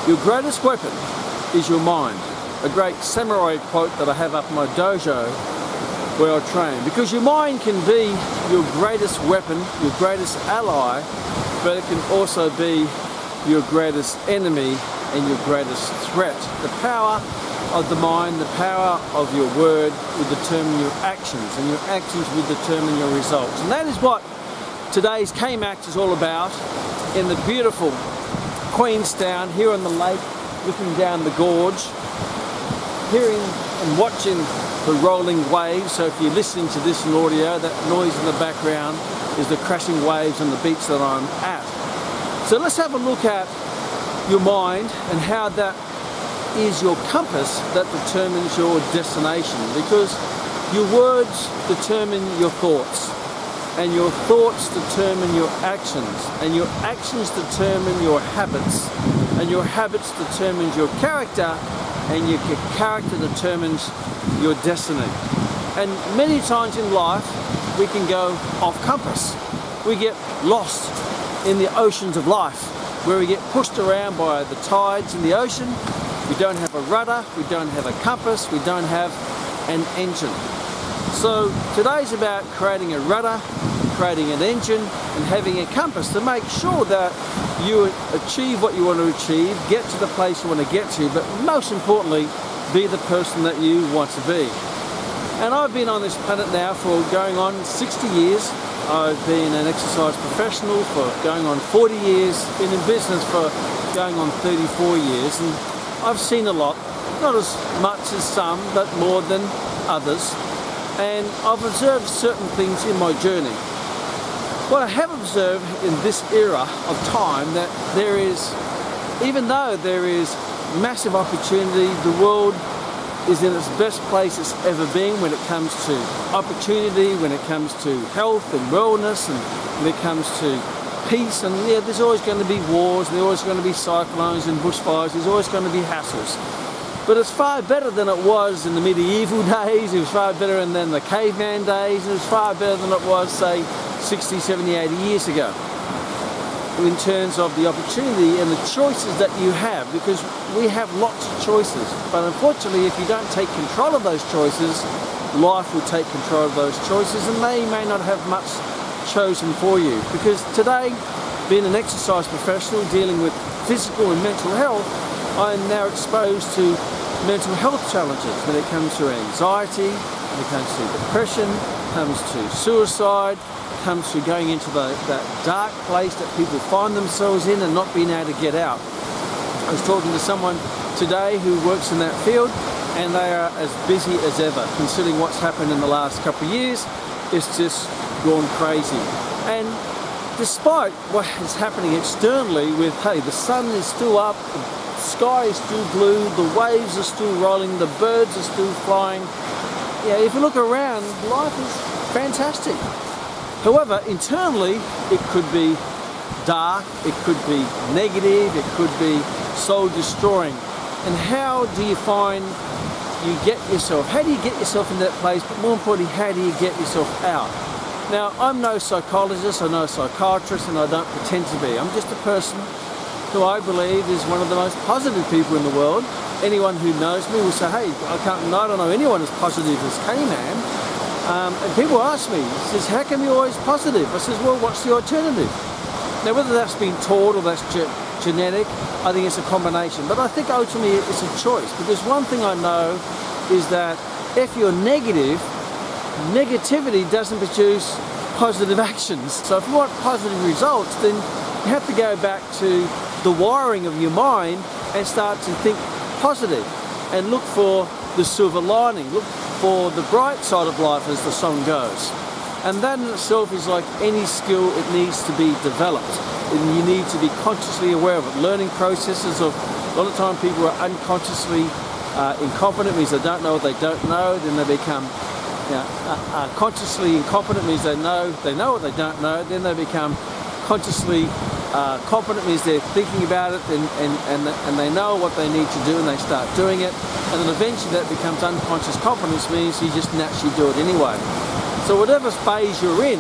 Your greatest weapon is your mind. A great samurai quote that I have up in my dojo where I train. Because your mind can be your greatest weapon, your greatest ally, but it can also be your greatest enemy and your greatest threat. The power of the mind, the power of your word will determine your actions, and your actions will determine your results. And that is what today's Kman is all about, in the beautiful Queenstown, here on the lake, looking down the gorge, hearing and watching the rolling waves. So if you're listening to this in audio, that noise in the background is the crashing waves on the beach that I'm at. So let's have a look at your mind and how that is your compass that determines your destination, because your words determine your thoughts, and your thoughts determine your actions, and your actions determine your habits, and your habits determine your character, and your character determines your destiny. And many times in life we can go off compass. We get lost in the oceans of life, where we get pushed around by the tides in the ocean. We don't have a rudder, we don't have a compass, we don't have an engine. So today's about creating a rudder, creating an engine, and having a compass to make sure that you achieve what you want to achieve, get to the place you want to get to, but most importantly, be the person that you want to be. And I've been on this planet now for going on 60 years. I've been an exercise professional for going on 40 years, been in business for going on 34 years, and I've seen a lot, not as much as some, but more than others. And I've observed certain things in my journey. What I have observed in this era of time, that there is, even though there is massive opportunity, the world is in its best place it's ever been when it comes to opportunity, when it comes to health and wellness, and when it comes to peace. And yeah, there's always going to be wars, there's always going to be cyclones and bushfires, there's always going to be hassles. But it's far better than it was in the medieval days, it was far better than the caveman days, and it was far better than it was, say, 60, 70, 80 years ago, in terms of the opportunity and the choices that you have, because we have lots of choices. But unfortunately, if you don't take control of those choices, life will take control of those choices, and they may not have much chosen for you. Because today, being an exercise professional dealing with physical and mental health, I'm now exposed to mental health challenges when it comes to anxiety, when it comes to depression, comes to suicide, comes to going into that dark place that people find themselves in and not being able to get out. I was talking to someone today who works in that field, and they are as busy as ever. Considering what's happened in the last couple of years, it's just gone crazy. And despite what is happening externally with, hey, the sun is still up, the sky is still blue, the waves are still rolling, the birds are still flying. Yeah, if you look around, life is fantastic. However, internally, it could be dark, it could be negative, it could be soul destroying. And how do you find you get yourself, how do you get yourself in that place, but more importantly, how do you get yourself out? Now, I'm no psychologist, I'm no psychiatrist, and I don't pretend to be. I'm just a person who I believe is one of the most positive people in the world. Anyone who knows me will say, hey, I don't know anyone as positive as Kman. And people ask me, says, how come you're always positive? I says, well, what's the alternative? Now, whether that's been taught or that's genetic, I think it's a combination. But I think ultimately it's a choice, because one thing I know is that if you're negative, negativity doesn't produce positive actions. So if you want positive results, then you have to go back to the wiring of your mind and start to think positive and look for the silver lining, look for the bright side of life, as the song goes. And that in itself is like any skill, it needs to be developed. And you need to be consciously aware of it. Learning processes of, a lot of time people are unconsciously incompetent, means they don't know what they don't know, then they become consciously incompetent, means they know what they don't know, then they become consciously competent, means they're thinking about it and they know what they need to do and they start doing it, and then eventually that becomes unconscious competence, means you just naturally do it anyway. So whatever phase you're in,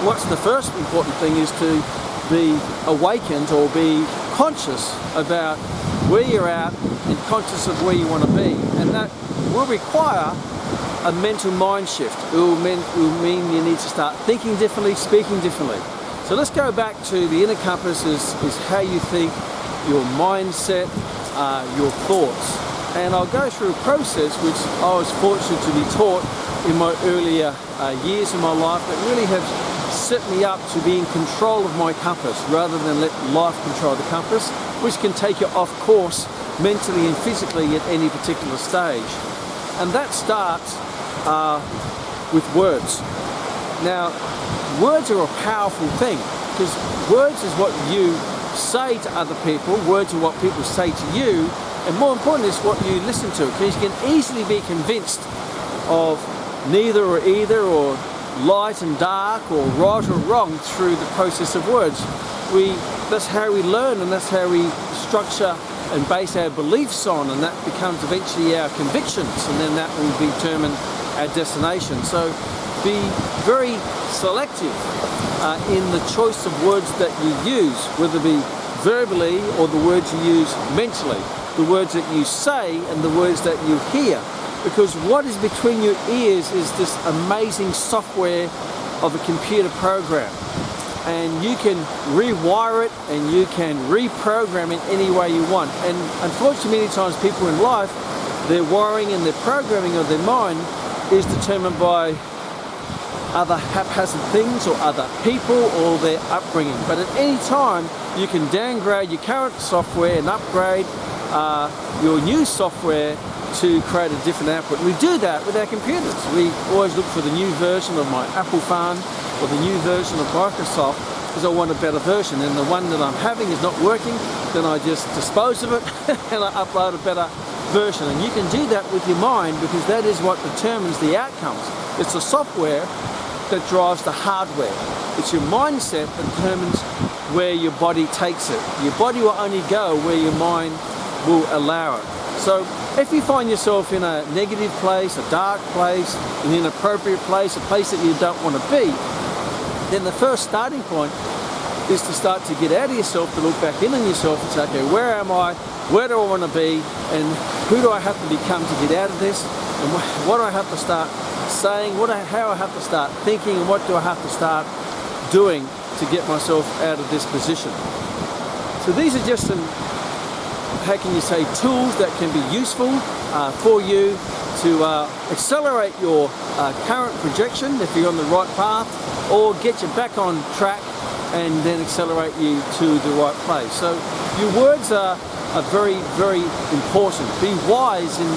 what's the first important thing is to be awakened or be conscious about where you're at and conscious of where you want to be. And that will require a mental mind shift. It will mean you need to start thinking differently, speaking differently. So let's go back to the inner compass is how you think, your mindset, your thoughts. And I'll go through a process which I was fortunate to be taught in my earlier years of my life that really have set me up to be in control of my compass rather than let life control the compass, which can take you off course mentally and physically at any particular stage. And that starts with words. Now, words are a powerful thing because words is what you say to other people, words are what people say to you, and more importantly, it's what you listen to, because you can easily be convinced of neither or either, or light and dark, or right or wrong through the process of words. That's how we learn, and that's how we structure and base our beliefs on, and that becomes eventually our convictions, and then that will determine our destination. So be very selective in the choice of words that you use, whether it be verbally or the words you use mentally, the words that you say and the words that you hear. Because what is between your ears is this amazing software of a computer program. And you can rewire it and you can reprogram it any way you want. And unfortunately, many times people in life, their wiring and their programming of their mind is determined by other haphazard things or other people or their upbringing. But at any time, you can downgrade your current software and upgrade your new software to create a different output. We do that with our computers. We always look for the new version of my Apple phone or the new version of Microsoft because I want a better version, and the one that I'm having is not working, then I just dispose of it and I upload a better version. And you can do that with your mind because that is what determines the outcomes. It's the software that drives the hardware. It's your mindset that determines where your body takes it. Your body will only go where your mind will allow it. So if you find yourself in a negative place, a dark place, an inappropriate place, a place that you don't want to be, then the first starting point is to start to get out of yourself, to look back in on yourself and say, okay, where am I? Where do I want to be? And who do I have to become to get out of this? And what do I have to start saying? How I have to start thinking? And what do I have to start doing to get myself out of this position? So these are just some, how can you say, tools that can be useful for you to accelerate your current projection if you're on the right path, or get you back on track and then accelerate you to the right place. So your words are very, very important. Be wise in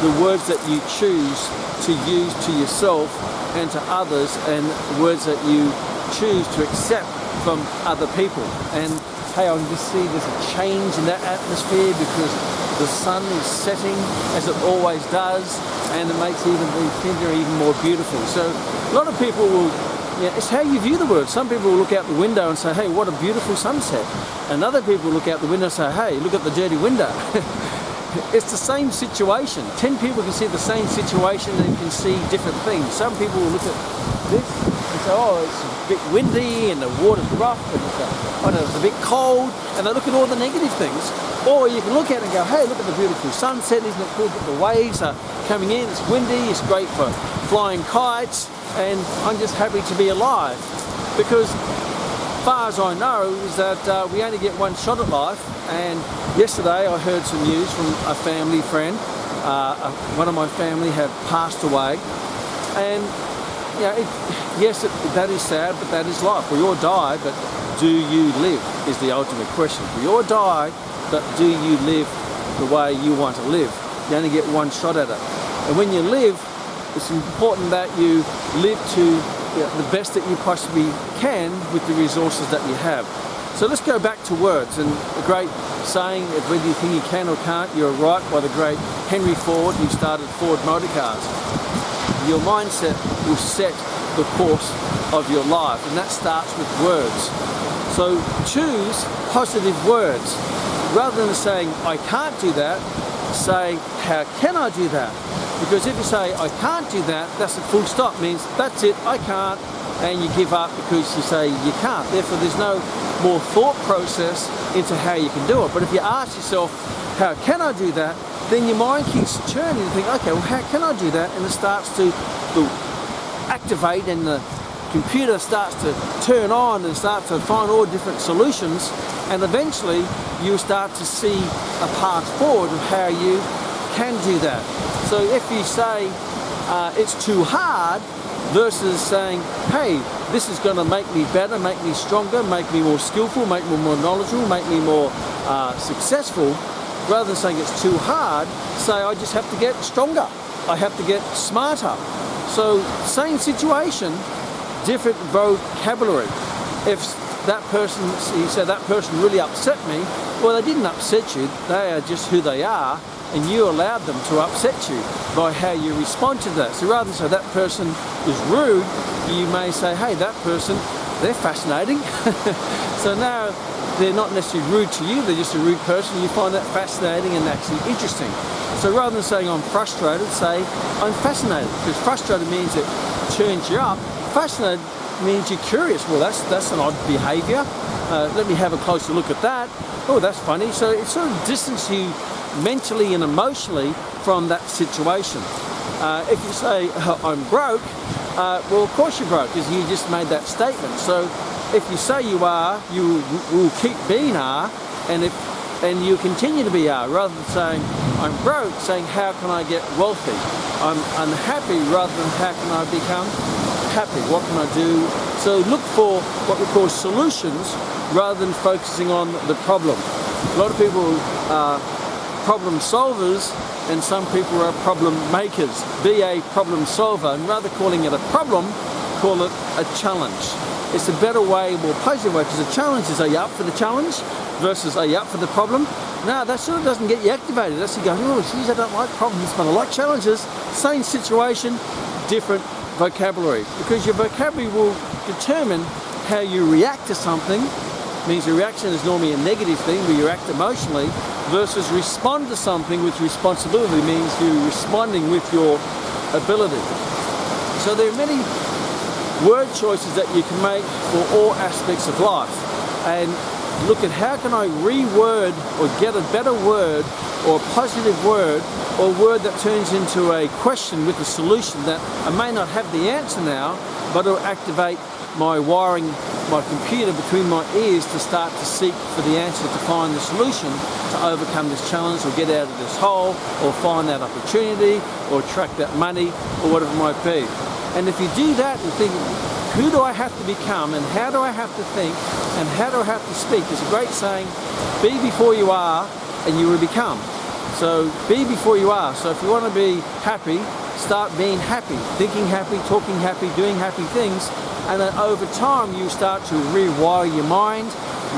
the words that you choose to use to yourself and to others, and words that you choose to accept from other people. And hey, I can just see there's a change in that atmosphere because the sun is setting as it always does, and it makes even the scenery even more beautiful. So a lot of people will, it's how you view the world. Some people will look out the window and say, hey, what a beautiful sunset. And other people look out the window and say, hey, look at the dirty window. It's the same situation. 10 people can see the same situation and can see different things. Some people will look at this and say, oh, it's a bit windy and the water's rough and it's a bit cold, and they look at all the negative things. Or you can look at it and go, hey, look at the beautiful sunset, isn't it cool that the waves are coming in, it's windy, it's great for flying kites, and I'm just happy to be alive. Because as far as I know is that we only get one shot at life. And yesterday I heard some news from a family friend. One of my family have passed away, and yes, that is sad, but that is life. We all die, but do you live is the ultimate question. We all die, but do you live the way you want to live? You only get one shot at it. And when you live, it's important that you live to the best that you possibly can with the resources that you have. So let's go back to words, and the great saying, whether you think you can or can't, you're right, by the great Henry Ford, who started Ford Motor Cars. Your mindset will set the course of your life, and that starts with words. So choose positive words. Rather than saying, I can't do that, say, how can I do that? Because if you say, I can't do that, that's a full stop, means that's it, I can't, and you give up because you say you can't. Therefore, there's no more thought process into how you can do it. But if you ask yourself, how can I do that? Then your mind keeps churning and think, okay, well, how can I do that? And it starts to activate, and the computer starts to turn on and start to find all different solutions, and eventually you start to see a path forward of how you can do that. So if you say it's too hard versus saying, hey, this is going to make me better, make me stronger, make me more skillful, make me more knowledgeable, make me more successful, rather than saying it's too hard, say I just have to get stronger, I have to get smarter. So same situation, different vocabulary. If that person, you say that person really upset me, well, they didn't upset you, they are just who they are, and you allowed them to upset you by how you respond to that. So rather than say that person is rude, you may say, hey, that person, they're fascinating. So now they're not necessarily rude to you, they're just a rude person. You find that fascinating and actually interesting. So rather than saying I'm frustrated, say I'm fascinated, because frustrated means it turns you up. Fascinated means you're curious. Well, that's an odd behaviour. Let me have a closer look at that. Oh, that's funny. So it sort of distances you mentally and emotionally from that situation. If you say I'm broke, well, of course you're broke, because you just made that statement. So if you say you are, you will keep being are, and you continue to be are, rather than saying I'm broke, saying how can I get wealthy? I'm unhappy, rather than how can I become happy? What can I do? So look for what we call solutions rather than focusing on the problem. A lot of people are problem solvers, and some people are problem makers. Be a problem solver, and rather calling it a problem, call it a challenge. It's a better way, more positive way, because a challenge is, are you up for the challenge versus are you up for the problem? No, that sort of doesn't get you activated. That's you going, oh geez, I don't like problems, but I like challenges. Same situation, different vocabulary, because your vocabulary will determine how you react to something. It means your reaction is normally a negative thing, where you act emotionally, versus respond to something with responsibility, means you're responding with your ability. So there are many word choices that you can make for all aspects of life, and look at how can I reword or get a better word, or a positive word, or a word that turns into a question with a solution that I may not have the answer now, but it'll activate my wiring, my computer between my ears to start to seek for the answer, to find the solution to overcome this challenge, or get out of this hole, or find that opportunity, or attract that money, or whatever it might be. And if you do that and think, who do I have to become, and how do I have to think, and how do I have to speak? There's a great saying, be before you are, and you will become. So be before you are. So if you want to be happy, start being happy, thinking happy, talking happy, doing happy things, and then over time you start to rewire your mind,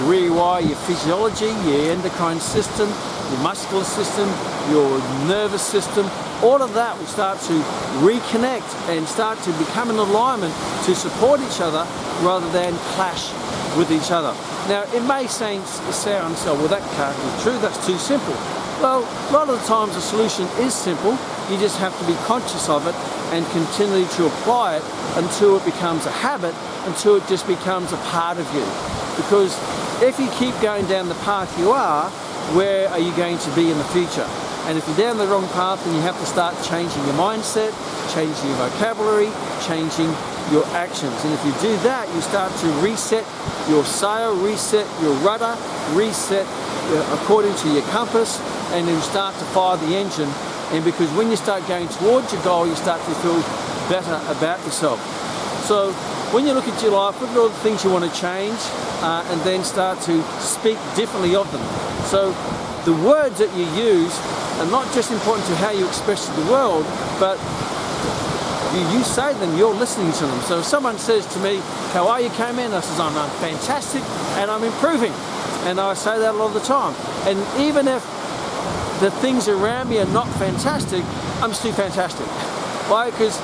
rewire your physiology, your endocrine system, your muscular system, your nervous system. All of that will start to reconnect and start to become in alignment to support each other rather than clash with each other. Now, it may sound so, well, that can't be true, that's too simple. Well, a lot of the times the solution is simple. You just have to be conscious of it and continue to apply it until it becomes a habit, until it just becomes a part of you. Because if you keep going down the path you are, where are you going to be in the future? And if you're down the wrong path, then you have to start changing your mindset, changing your vocabulary, changing your actions. And if you do that, you start to reset your sail, reset your rudder, reset according to your compass, and then start to fire the engine. And because when you start going towards your goal, you start to feel better about yourself. So when you look at your life, look at all the things you want to change, and then start to speak differently of them. So the words that you use are not just important to how you express to the world, but you say them, you're listening to them. So if someone says to me, how are you, Kman? I says, I'm fantastic and I'm improving. And I say that a lot of the time. And even if the things around me are not fantastic, I'm still fantastic. Why? Because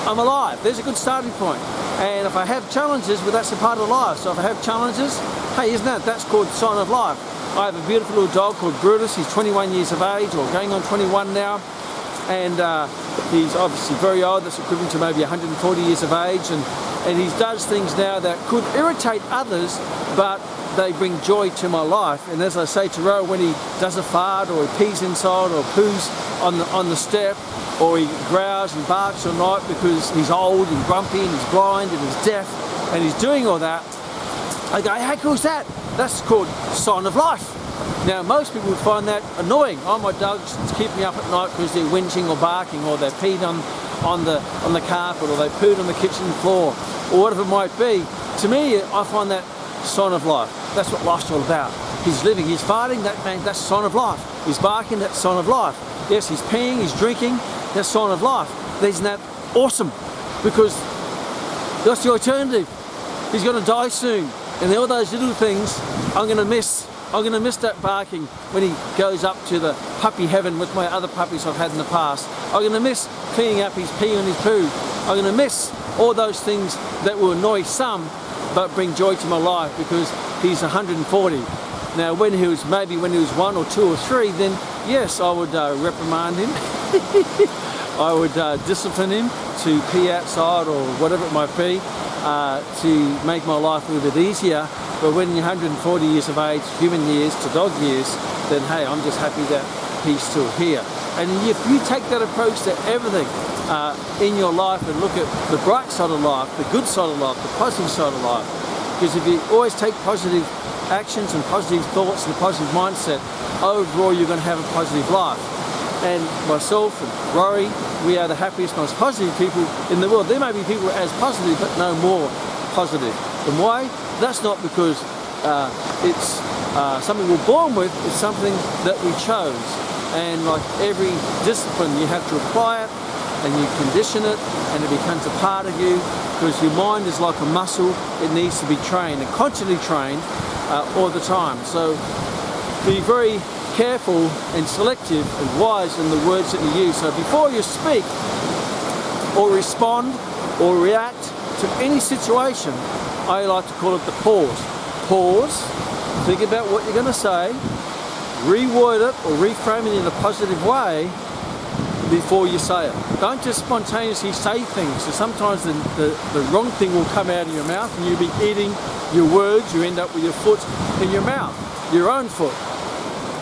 I'm alive. There's a good starting point. And if I have challenges, well, that's a part of life. So if I have challenges, hey, isn't that's called sign of life. I have a beautiful little dog called Brutus. He's 21 years of age, or going on 21 now. And he's obviously very old. That's equivalent to maybe 140 years of age. And he does things now that could irritate others, but they bring joy to my life. And as I say to Ro, when he does a fart, or he pees inside, or poos on the step, or he growls and barks all night because he's old and grumpy and he's blind and he's deaf and he's doing all that, I go, how cool is that? That's called sign of life. Now, most people would find that annoying. Oh, my dogs keep me up at night because they're whinging or barking, or they peed on the carpet, or they pooed on the kitchen floor, or whatever it might be. To me, I find that sign of life. That's what life's all about. He's living, he's farting, that's sign of life. He's barking, that's sign of life. Yes, he's peeing, he's drinking, that's sign of life. Isn't that awesome? Because that's the alternative. He's going to die soon. And all those little things I'm going to miss. I'm going to miss that barking when he goes up to the puppy heaven with my other puppies I've had in the past. I'm going to miss cleaning up his pee and his poo. I'm going to miss all those things that will annoy some but bring joy to my life, because he's 140. Now when he was 1 or 2 or 3, then yes, I would reprimand him. I would discipline him to pee outside or whatever it might be, to make my life a little bit easier. But when you're 140 years of age, human years to dog years, then hey, I'm just happy that he's still here. And if you take that approach to everything in your life and look at the bright side of life, the good side of life, the positive side of life, because if you always take positive actions and positive thoughts and a positive mindset, overall you're going to have a positive life. And myself and Rory, we are the happiest, most positive people in the world. There may be people as positive, but no more positive. And why? That's not because it's something we're born with, it's something that we chose. And like every discipline, you have to apply it and you condition it and it becomes a part of you, because your mind is like a muscle. It needs to be trained and constantly trained all the time. So be very careful and selective and wise in the words that you use. So before you speak or respond or react to any situation, I like to call it the pause. Pause, think about what you're going to say, reword it or reframe it in a positive way before you say it. Don't just spontaneously say things. So sometimes the wrong thing will come out of your mouth and you'll be eating your words. You end up with your foot in your mouth, your own foot.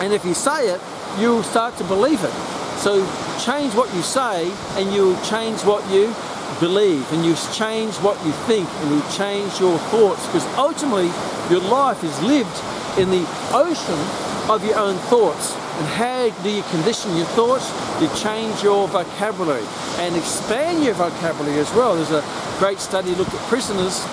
And if you say it, you'll start to believe it. So change what you say and you'll change what you believe, and you change what you think, and you change your thoughts, because ultimately your life is lived in the ocean of your own thoughts. And how do you condition your thoughts? You change your vocabulary and expand your vocabulary as well. There's a great study looked at prisoners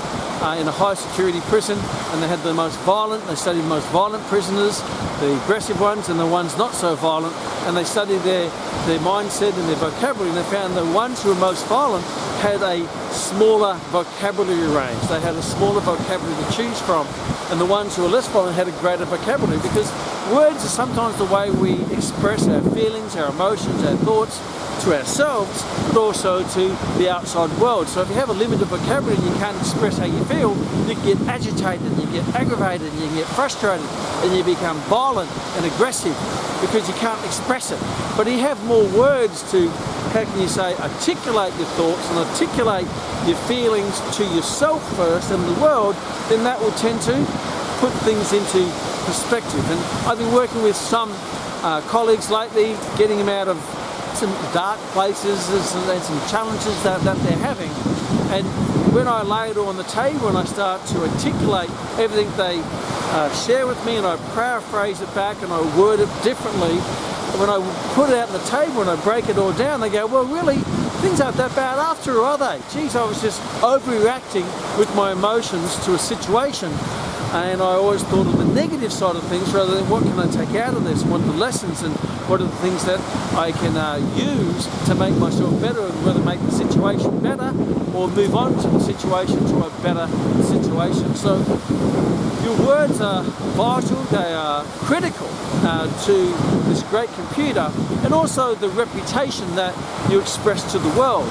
in a high security prison, and they had the most violent, they studied the most violent prisoners, the aggressive ones and the ones not so violent, and they studied their mindset and their vocabulary, and they found the ones who were most violent had a smaller vocabulary range. They had a smaller vocabulary to choose from, and the ones who were less violent had a greater vocabulary, because words are sometimes the way we express our feelings, our emotions, our thoughts to ourselves, but also to the outside world. So if you have a limited vocabulary and you can't express how you feel, you can get agitated, you get aggravated, you can get frustrated, and you become violent and aggressive because you can't express it. But if you have more words to, how can you say, articulate your thoughts and articulate your feelings to yourself first and the world, then that will tend to put things into perspective. And I've been working with some colleagues lately, getting them out of some dark places and some challenges that they're having. And when I lay it all on the table and I start to articulate everything they share with me, and I paraphrase it back and I word it differently, when I put it out on the table and I break it all down, they go, well, really, things aren't that bad after all, are they? Geez, I was just overreacting with my emotions to a situation. And I always thought of the negative side of things rather than what can I take out of this, what are the lessons and what are the things that I can use to make myself better, and whether make the situation better or move on to the situation to a better situation. So your words are vital, they are critical to this great computer, and also the reputation that you express to the world.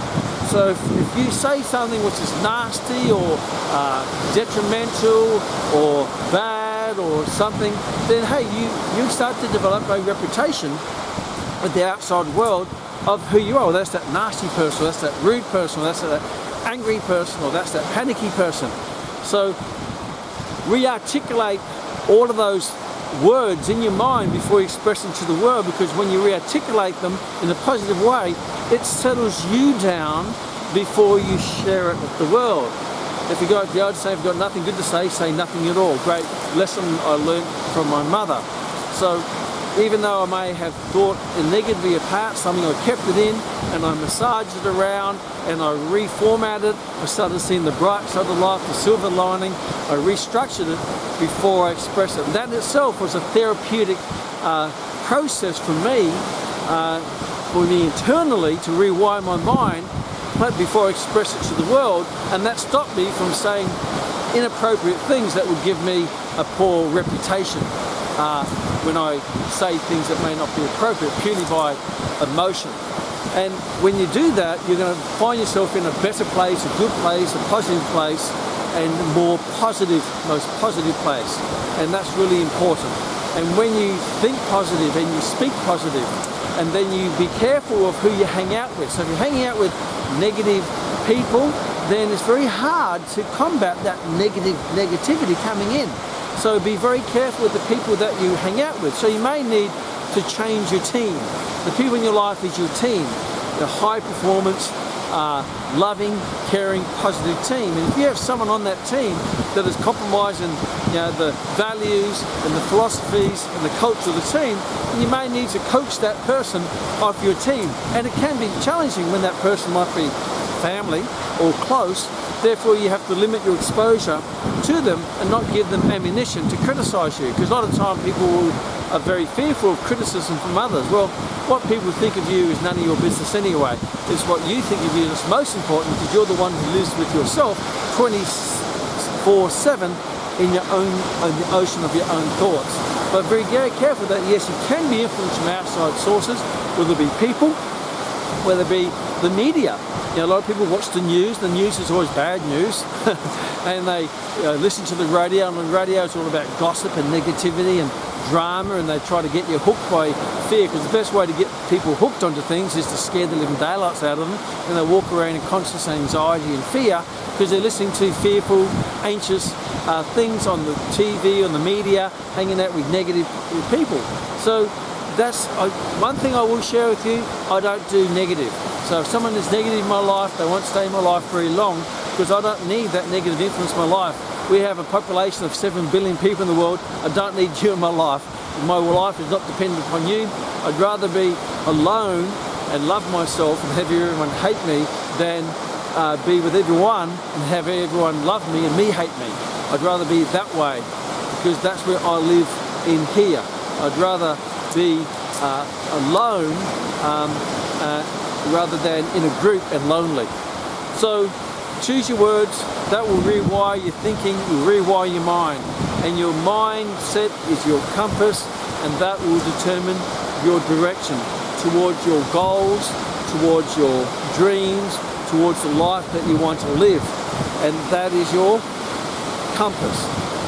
So if you say something which is nasty or detrimental or bad or something, then hey, you start to develop a reputation with the outside world of who you are. Well, that's that nasty person, or that's that rude person, or that's that angry person, or that's that panicky person. So re-articulate all of those words in your mind before you express them to the world, because when you re-articulate them in a positive way, it settles you down before you share it with the world. If you go out the old saying, if you've got nothing good to say nothing at all. Great lesson I learned from my mother. So even though I may have thought negatively about something, I kept it in and I massaged it around and I reformatted. I started seeing the bright side of life, the silver lining. I restructured it before I expressed it. And that in itself was a therapeutic process for me internally to rewire my mind before I express it to the world, and that stopped me from saying inappropriate things that would give me a poor reputation when I say things that may not be appropriate purely by emotion. And when you do that, you're going to find yourself in a better place, a good place, a positive place, and more positive, most positive place. And that's really important. And when you think positive and you speak positive, and then you be careful of who you hang out with. So if you're hanging out with negative people, then it's very hard to combat that negativity coming in. So be very careful with the people that you hang out with. So you may need to change your team. The people in your life is your team. The high performance, loving, caring, positive team. And if you have someone on that team that is compromising, the values and the philosophies and the culture of the team, you may need to coax that person off your team. And it can be challenging when that person might be family or close. Therefore, you have to limit your exposure to them and not give them ammunition to criticize you. Because a lot of time people are very fearful of criticism from others. Well, what people think of you is none of your business anyway. It's what you think of you that's most important, because you're the one who lives with yourself 24/7 in your own, in the ocean of your own thoughts. But very careful that, yes, you can be influenced from outside sources, whether it be people, whether it be the media. A lot of people watch the news. The news is always bad news. And they listen to the radio, and the radio is all about gossip and negativity and drama, and they try to get you hooked by fear, because the best way to get people hooked onto things is to scare the living daylights out of them, and they walk around in constant anxiety and fear because they're listening to fearful, anxious things on the TV, on the media, hanging out with negative people. So that's one thing I will share with you. I don't do negative. So if someone is negative in my life, they won't stay in my life very long, because I don't need that negative influence in my life. We have a population of 7 billion people in the world. I don't need you in my life. My life is not dependent upon you. I'd rather be alone and love myself and have everyone hate me than be with everyone and have everyone love me and me hate me. I'd rather be that way, because that's where I live in here. I'd rather be alone rather than in a group and lonely. So choose your words. That will rewire your thinking, will rewire your mind. And your mindset is your compass, and that will determine your direction towards your goals, towards your dreams, towards the life that you want to live. And that is your compass.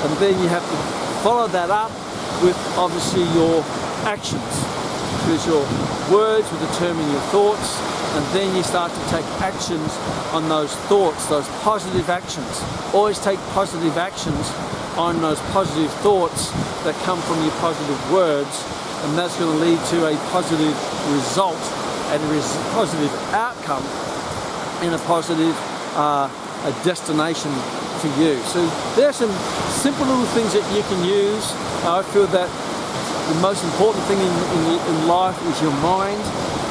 And then you have to follow that up with obviously your actions, because your words will determine your thoughts, and then you start to take actions on those thoughts, those positive actions. Always take positive actions on those positive thoughts that come from your positive words, and that's going to lead to a positive result and a positive outcome and a positive a destination for you. So there's some simple little things that you can use. I feel that the most important thing in life is your mind,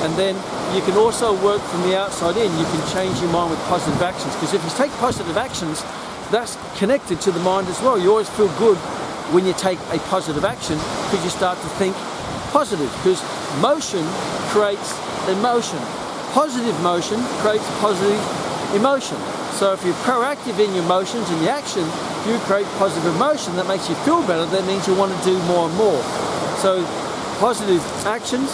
and then you can also work from the outside in. You can change your mind with positive actions, because if you take positive actions, that's connected to the mind as well. You always feel good when you take a positive action, because you start to think positive, because motion creates emotion. Positive motion creates positive emotion. So if you're proactive in your emotions and your action, you create positive emotion that makes you feel better. That means you want to do more and more. So positive actions.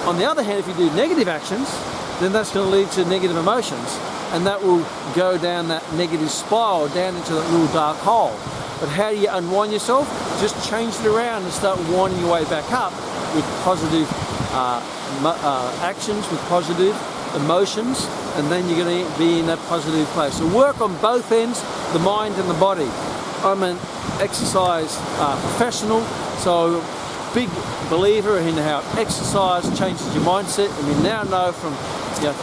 On the other hand, if you do negative actions, then that's going to lead to negative emotions, and that will go down that negative spiral, down into that little dark hole. But how do you unwind yourself? Just change it around and start winding your way back up with positive actions, with positive emotions, and then you're going to be in that positive place. So work on both ends, the mind and the body. I'm an exercise professional, so big believer in how exercise changes your mindset, and we now know from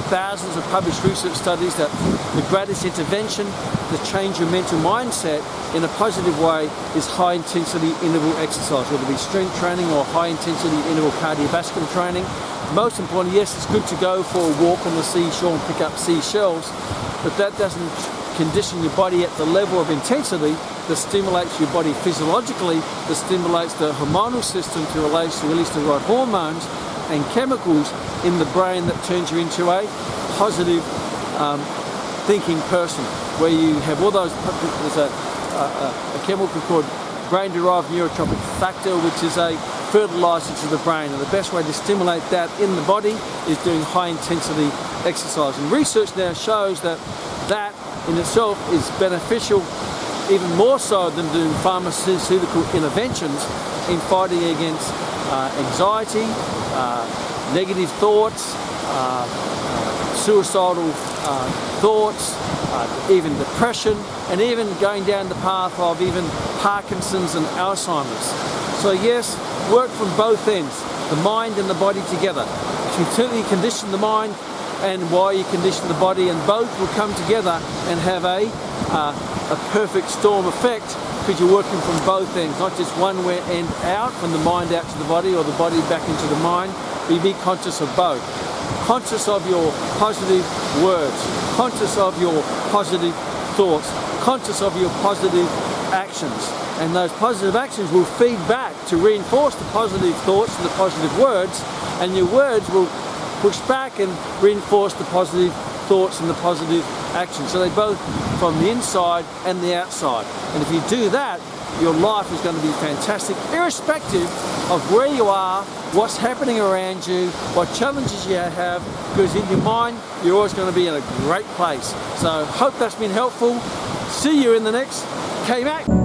thousands of published research studies that the greatest intervention to change your mental mindset in a positive way is high intensity interval exercise, whether it be strength training or high intensity interval cardiovascular training. Most important, yes, it's good to go for a walk on the seashore and pick up seashells, but that doesn't condition your body at the level of intensity that stimulates your body physiologically, that stimulates the hormonal system to release the right hormones and chemicals in the brain that turns you into a positive thinking person, where you have all those. There's a chemical called brain-derived neurotrophic factor, which is a fertilizer to the brain, and the best way to stimulate that in the body is doing high-intensity exercise. And research now shows that in itself is beneficial, even more so than doing pharmaceutical interventions in fighting against anxiety, negative thoughts, suicidal thoughts, even depression, and even going down the path of even Parkinson's and Alzheimer's. So yes, work from both ends, the mind and the body together. Completely condition the mind, and while you condition the body, and both will come together and have a perfect storm effect, because you're working from both ends, not just one end out, from the mind out to the body, or the body back into the mind. But you be conscious of both. Conscious of your positive words, conscious of your positive thoughts, conscious of your positive actions. And those positive actions will feed back to reinforce the positive thoughts and the positive words, and your words will push back and reinforce the positive thoughts and the positive actions. So they both from the inside and the outside. And if you do that, your life is going to be fantastic, irrespective of where you are, what's happening around you, what challenges you have, because in your mind, you're always going to be in a great place. So hope that's been helpful. See you in the next Kman.